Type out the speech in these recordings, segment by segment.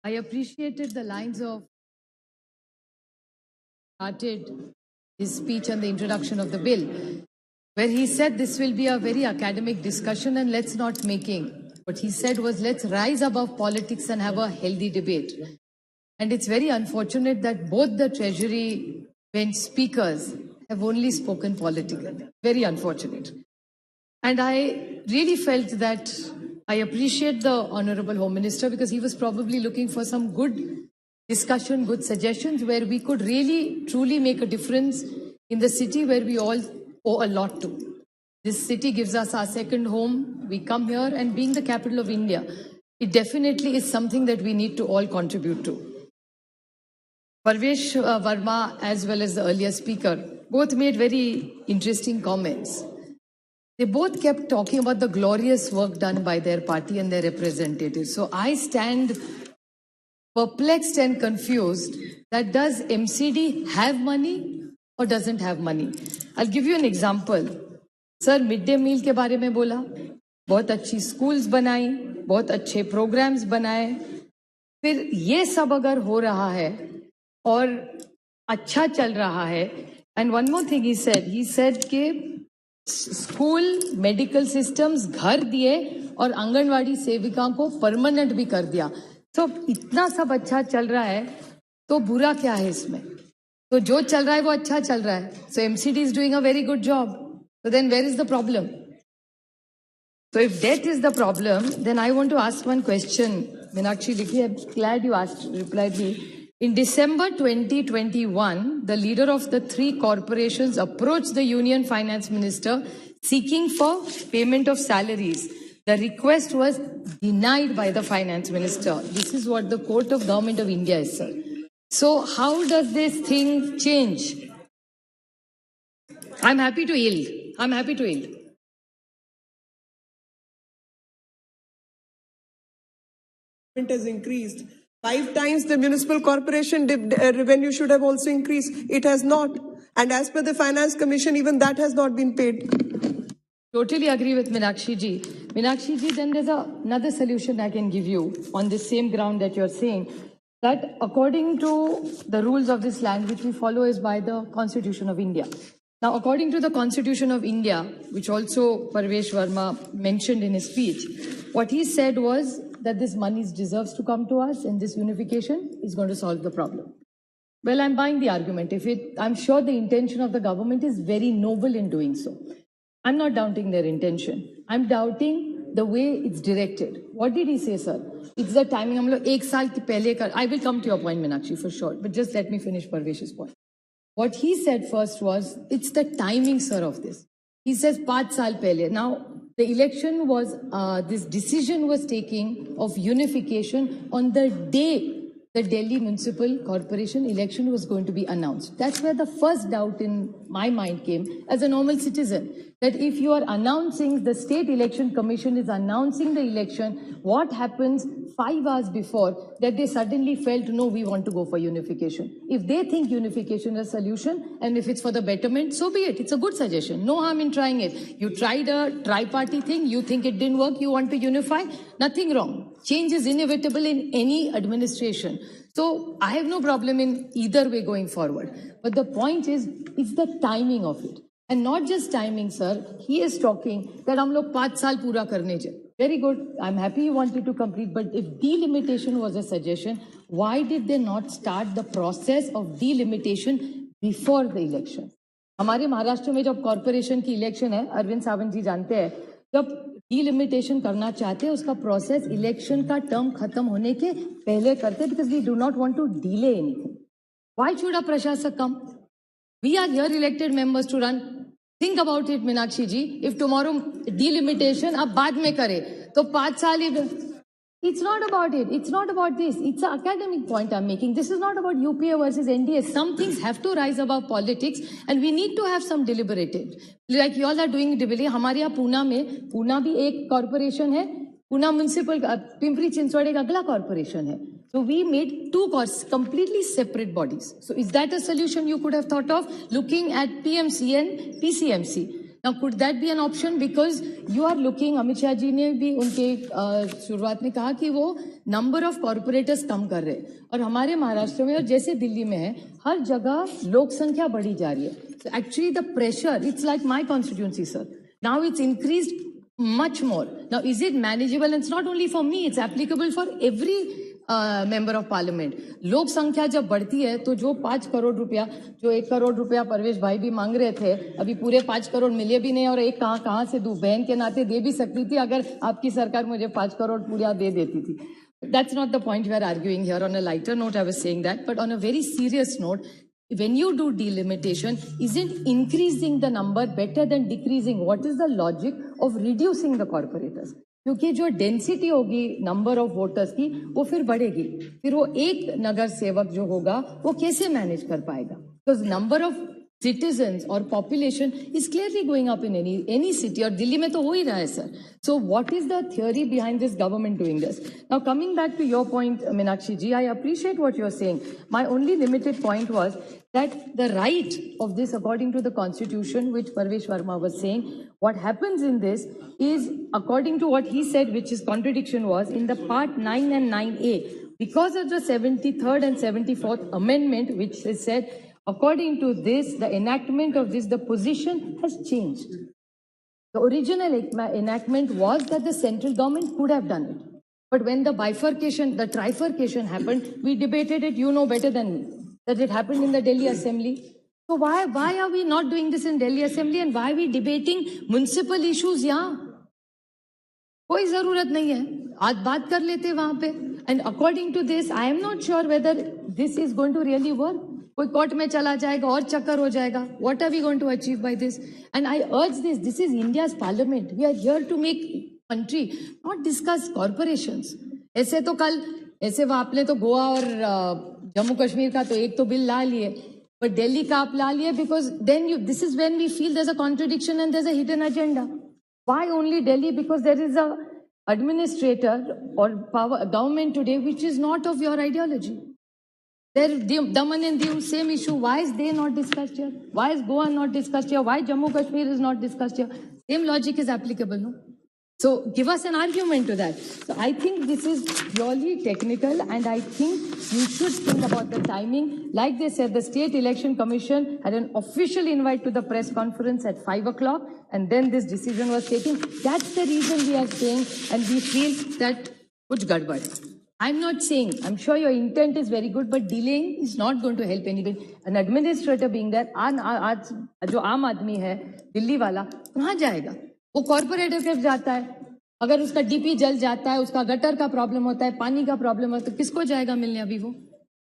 I appreciated the lines of started his speech on the introduction of the bill, where he said this will be a very academic discussion and let's not making. What he said was let's rise above politics and have a healthy debate. And it's very unfortunate that both the Treasury bench speakers have only spoken politically. Very unfortunate. And I really felt that I appreciate the Honorable Home Minister because he was probably looking for some good discussion, good suggestions where we could really, truly make a difference in the city where we all owe a lot to. This city gives us our second home. We come here, and being the capital of India, it definitely is something that we need to all contribute to. Parvesh Verma, as well as the earlier speaker, both made very interesting comments. They both kept talking about the glorious work done by their party and their representatives. So I stand perplexed and confused that does MCD have money or doesn't have money? I'll give you an example. Sir, midday meal के बारे में बोला, बहुत अच्छी schools बनाई, बहुत अच्छे programs बनाए. फिर ये सब अगर हो रहा है और अच्छा चल रहा है, and one more thing he said कि स्कूल मेडिकल सिस्टम्स घर दिए और आंगनवाड़ी सेविका को परमानेंट भी कर दिया. तो इतना सब अच्छा चल रहा है तो बुरा क्या है इसमें? तो जो चल रहा है वो अच्छा चल रहा है. So MCD is doing a very good job. So then where is the problem? So if that is the problem, then I want to ask one question. Meenakshi Lekhi, I'm glad you replied me. In December 2021, the leader of the three corporations approached the Union Finance Minister seeking for payment of salaries. The request was denied by the Finance Minister. This is what the Court of Government of India is, sir. So how does this thing change? I'm happy to yield. I'm happy to yield. Has increased 5 times. The municipal corporation revenue should have also increased. It has not. And as per the Finance Commission, even that has not been paid. Totally agree with Meenakshi ji. Meenakshi ji, then there's another solution I can give you on the same ground that you're saying, that according to the rules of this land, which we follow is by the Constitution of India. Now, according to the Constitution of India, which also Parvesh Verma mentioned in his speech, what he said was that this money deserves to come to us and this unification is going to solve the problem. Well, I'm buying the argument. I'm sure the intention of the government is very noble in doing so. I'm not doubting their intention. I'm doubting the way it's directed. What did he say, sir? It's the timing. I will come to your point, Meenakshi, for sure. But just let me finish Parvesh's point. What he said first was, it's the timing, sir, of this. He says, 5 saal pehle. Now, the election was, this decision was taking of unification on the day the Delhi Municipal Corporation election was going to be announced. That's where the first doubt in my mind came as a normal citizen, that if you are announcing, the State Election Commission is announcing the election, what happens 5 hours before that they suddenly felt, no, we want to go for unification. If they think unification is a solution and if it's for the betterment, so be it. It's a good suggestion. No harm in trying it. You tried a tri-party thing, you think it didn't work, you want to unify, nothing wrong. Change is inevitable in any administration. So I have no problem in either way going forward. But the point is, it's the timing of it. And not just timing, sir. He is talking that hum log 5 saal pura karne chahiye. Very good. I'm happy you wanted to complete. But if delimitation was a suggestion, why did they not start the process of delimitation before the election? हमारे महाराष्ट्र में जब corporation की election है, अरविंद सावंत जी जानते हैं, जब delimitation करना चाहते हैं उसका प्रोसेस इलेक्शन का टर्म खत्म होने के पहले करते, because we do not want to delay anything. Why should a prashasik come? We are here elected members to run. Think about it, Meenakshi ji. If tomorrow delimitation ab baad mein kare, to 5 saal. It's not about it. It's not about this. It's an academic point I'm making. This is not about UPA versus NDA. Some things have to rise above politics and we need to have some deliberated. Like you all are doing deliberately. हमारे यहाँ पूना भी एक corporation है. Pune municipal, Pimpri Chinchwad एक अगला corporation है. So we made 2 completely separate bodies. So is that a solution you could have thought of? Looking at PMC and PCMC. Now, could that be an option? Because you are looking, Amit Shah ji ने भी उनके शुरुआत में कहा कि वो number of corporators कम कर रहे हैं और हमारे महाराष्ट्र में और जैसे दिल्ली में है हर जगह लोक संख्या बढ़ी जा रही है. So actually the pressure, it's like my constituency, sir. Now it's increased much more. Now is it manageable? And it's not only for me, it's applicable for every member of parliament. लोक संख्या जब बढ़ती है तो जो 5 करोड़ रुपया, जो 1 करोड़ रुपया परवेश भाई भी मांग रहे थे, अभी पूरे 5 करोड़ मिले भी नहीं और एक कहाँ से दूं, बहन के नाते दे भी सकती थी अगर आपकी सरकार मुझे 5 करोड़ पूरा दे देती थी. That's not the point we are arguing here. On a lighter note, I was saying that, but on a very serious note, when you do delimitation, isn't increasing the number better than decreasing? What is the logic of reducing the corporators? क्योंकि जो density होगी number of voters की वो फिर बढ़ेगी, फिर वो एक नगर सेवक जो होगा वो कैसे मैनेज कर पाएगा? Because number of citizens or population is clearly going up in any city, और दिल्ली में तो हो ही रहा है sir. So what is the theory behind this government doing this? Now coming back to your point, Meenakshi ji, I appreciate what you're saying. My only limited point was that the right of this, according to the constitution, which Parvesh Verma was saying, what happens in this is, according to what he said, which his contradiction was, in the part 9 and 9A, because of the 73rd and 74th amendment, which is said, according to this, the enactment of this, the position has changed. The original enactment was that the central government could have done it. But when the bifurcation, the trifurcation happened, we debated it, you know better than me, that it happened in the Delhi Assembly. So why are we not doing this in Delhi Assembly, and why are we debating municipal issues यहाँ? कोई जरूरत नहीं है, आज बात कर लेते वहां पे. And according to this, I am not sure whether this is going to really work. कोई कोर्ट में चला जाएगा और चक्कर हो जाएगा. What are we going to achieve by this? And I urge this. This is India's parliament. We are here to make country, not discuss corporations. ऐसे तो कल ऐसे आपने तो गोवा और जम्मू कश्मीर का तो एक तो बिल ला लिए, but दिल्ली का आप ला लिए because then this is when we feel there's a contradiction and there's a hidden agenda. Why only Delhi? Because there is a administrator or government today which is not of your ideology. Daman and Diu, same issue. Why is they not discussed here? Why is Goa not discussed here? Why Jammu Kashmir is not discussed here? Same logic is applicable, no? So give us an argument to that. So I think this is purely technical, and I think you should think about the timing. Like they said, the State Election Commission had an official invite to the press conference at 5 o'clock, and then this decision was taken. That's the reason we are saying, and we feel that kuch gadbad. I'm not saying, I'm sure your intent is very good, but delaying is not going to help anybody. An administrator being there, आज जो आम आदमी है दिल्ली वाला कहाँ जाएगा? वो corporator के जाता है. अगर उसका डीपी जल जाता है, उसका गटर का प्रॉब्लम होता है, पानी का प्रॉब्लम होता है, तो किसको जाएगा मिलने अभी वो?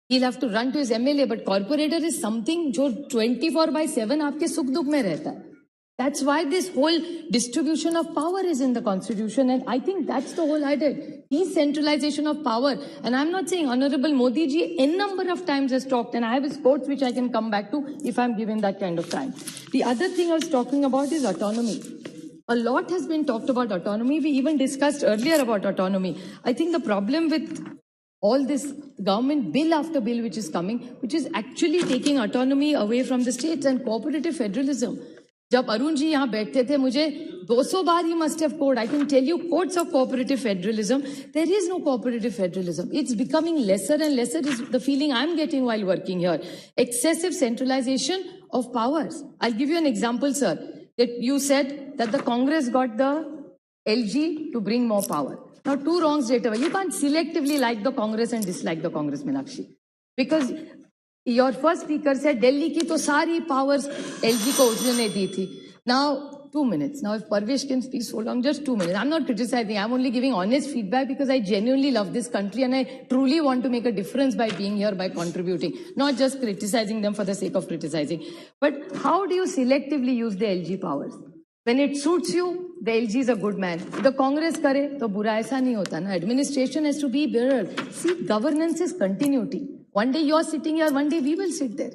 He'll have to run to his MLA, but corporator is something जो 24/7 आपके सुख दुख में रहता है. That's why this whole distribution of power is in the constitution, and I think that's the whole idea. Decentralization of power. And I'm not saying Honorable Modi ji n number of times has talked, and I have his quotes which I can come back to if I'm given that kind of time. The other thing I was talking about is autonomy. A lot has been talked about autonomy. We even discussed earlier about autonomy. I think the problem with all this government bill after bill which is coming, which is actually taking autonomy away from the states and cooperative federalism. जब अरुण जी यहाँ बैठते थे, मुझे 200 बार ही must have quoted. I can tell you quotes of cooperative federalism. There is no cooperative federalism. It's becoming lesser and lesser is the feeling I'm getting while working here. Excessive centralization of powers. I'll give you an example, sir. That you said that the Congress got the LG to bring more power. Now, two wrongs straight away. You can't selectively like the Congress and dislike the Congress, Meenakshi. Because your first speaker said Delhi की तो सारी powers LG को उसने दी थी. Now, 2 minutes. Now, if Parvesh can speak so long, just 2 minutes. I'm not criticizing. I'm only giving honest feedback because I genuinely love this country and I truly want to make a difference by being here, by contributing, not just criticizing them for the sake of criticizing. But how do you selectively use the LG powers? When it suits you, the LG is a good man. If the Congress करे तो बुरा ऐसा नहीं होता ना. Administration has to be better. See, governance is continuity. One day you're sitting here, one day we will sit there.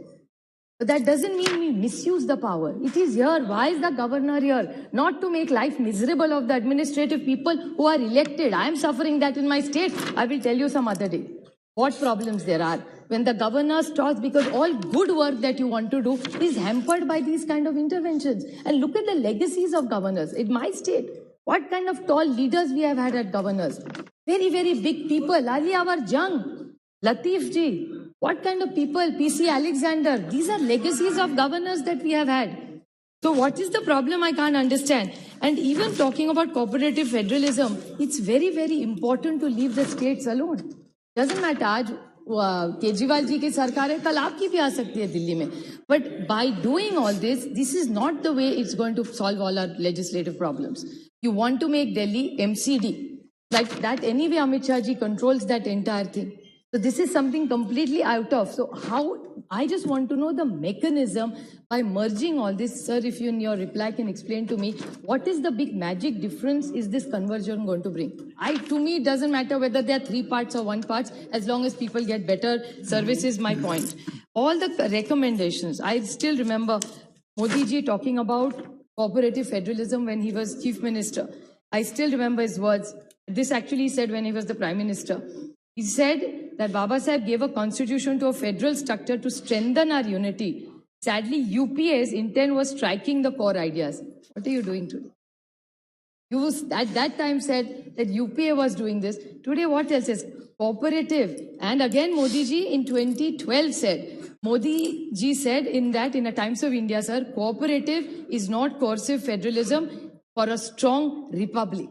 But that doesn't mean we misuse the power. It is here. Why is the governor here? Not to make life miserable of the administrative people who are elected. I am suffering that in my state. I will tell you some other day what problems there are. when the governor starts, because all good work that you want to do is hampered by these kind of interventions. And look at the legacies of governors. In my state, what kind of tall leaders we have had at governors. Very, very big people. Ali Awar Jung, Latif ji, what kind of people? PC Alexander. These are legacies of governors that we have had. So what is the problem? I can't understand. And even talking about cooperative federalism, it's very, very important to leave the states alone. Doesn't matter, आज केजरीवाल जी की सरकार है, कल आपकी भी आ सकती है दिल्ली में. But by doing all this, this is not the way it's going to solve all our legislative problems. You want to make Delhi MCD. Like that anyway, Amit Shah ji controls that entire thing. So this is something completely out of. So how, I just want to know the mechanism by merging all this. Sir, if you in your reply can explain to me, what is the big magic difference is this conversion going to bring? To me, it doesn't matter whether there are 3 parts or 1 part, as long as people get better service is my point. All the recommendations, I still remember Modi ji talking about cooperative federalism when he was chief minister. I still remember his words. This actually he said when he was the prime minister. He said that Baba Saheb gave a constitution to a federal structure to strengthen our unity. Sadly, UPA's intent was striking the core ideas. What are you doing today? You at that time said that UPA was doing this. Today, what else is cooperative? And again, Modi ji in 2012 said, Modi ji said in a Times of India, sir, cooperative is not coercive federalism for a strong republic.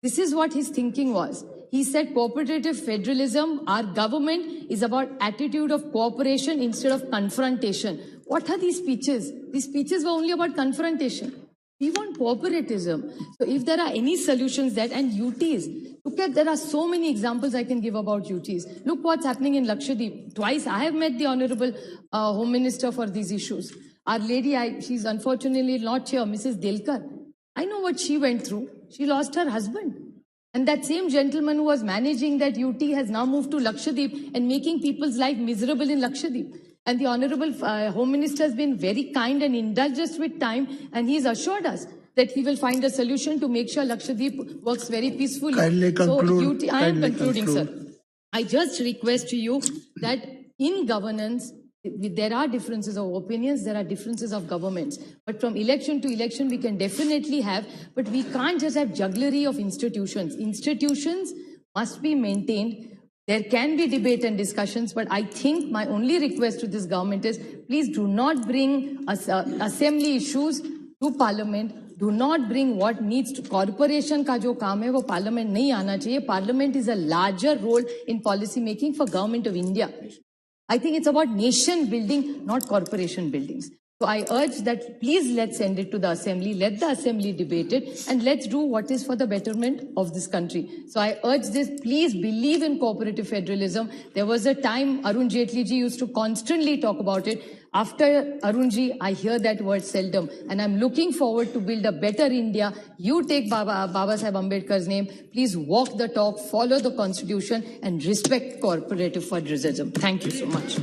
This is what his thinking was. He said cooperative federalism, our government is about attitude of cooperation instead of confrontation. What are these speeches? These speeches were only about confrontation. We want cooperativism. So if there are any solutions that, and UTs, look at, there are so many examples I can give about UTs. Look what's happening in Lakshadweep. Twice I have met the Honorable Home Minister for these issues. Our lady, she's unfortunately not here, Mrs. Delkar. I know what she went through. She lost her husband. And that same gentleman who was managing that UT has now moved to Lakshadweep and making people's life miserable in Lakshadweep. And the Honorable Home Minister has been very kind and indulged us with time, and he's assured us that he will find a solution to make sure Lakshadweep works very peacefully. Kindly conclude. So I am concluding, sir. I just request to you that in governance, there are differences of opinions, there are differences of governments. But from election to election, we can definitely have, but we can't just have jugglery of institutions. Institutions must be maintained. There can be debate and discussions, but I think my only request to this government is, please do not bring assembly issues to parliament. Do not bring what needs to corporation ka jo kaam hai, wo parliament nahi aana chahiye. Parliament is a larger role in policy making for government of India. I think it's about nation building, not corporation buildings. So I urge that please let's send it to the assembly, let the assembly debate it, and let's do what is for the betterment of this country. So I urge this, please believe in cooperative federalism. There was a time Arun Jaitley ji used to constantly talk about it. After Arun ji, I hear that word seldom, and I'm looking forward to build a better India. You take Baba Saheb Ambedkar's name. Please walk the talk, follow the constitution, and respect cooperative federalism. Thank you so much.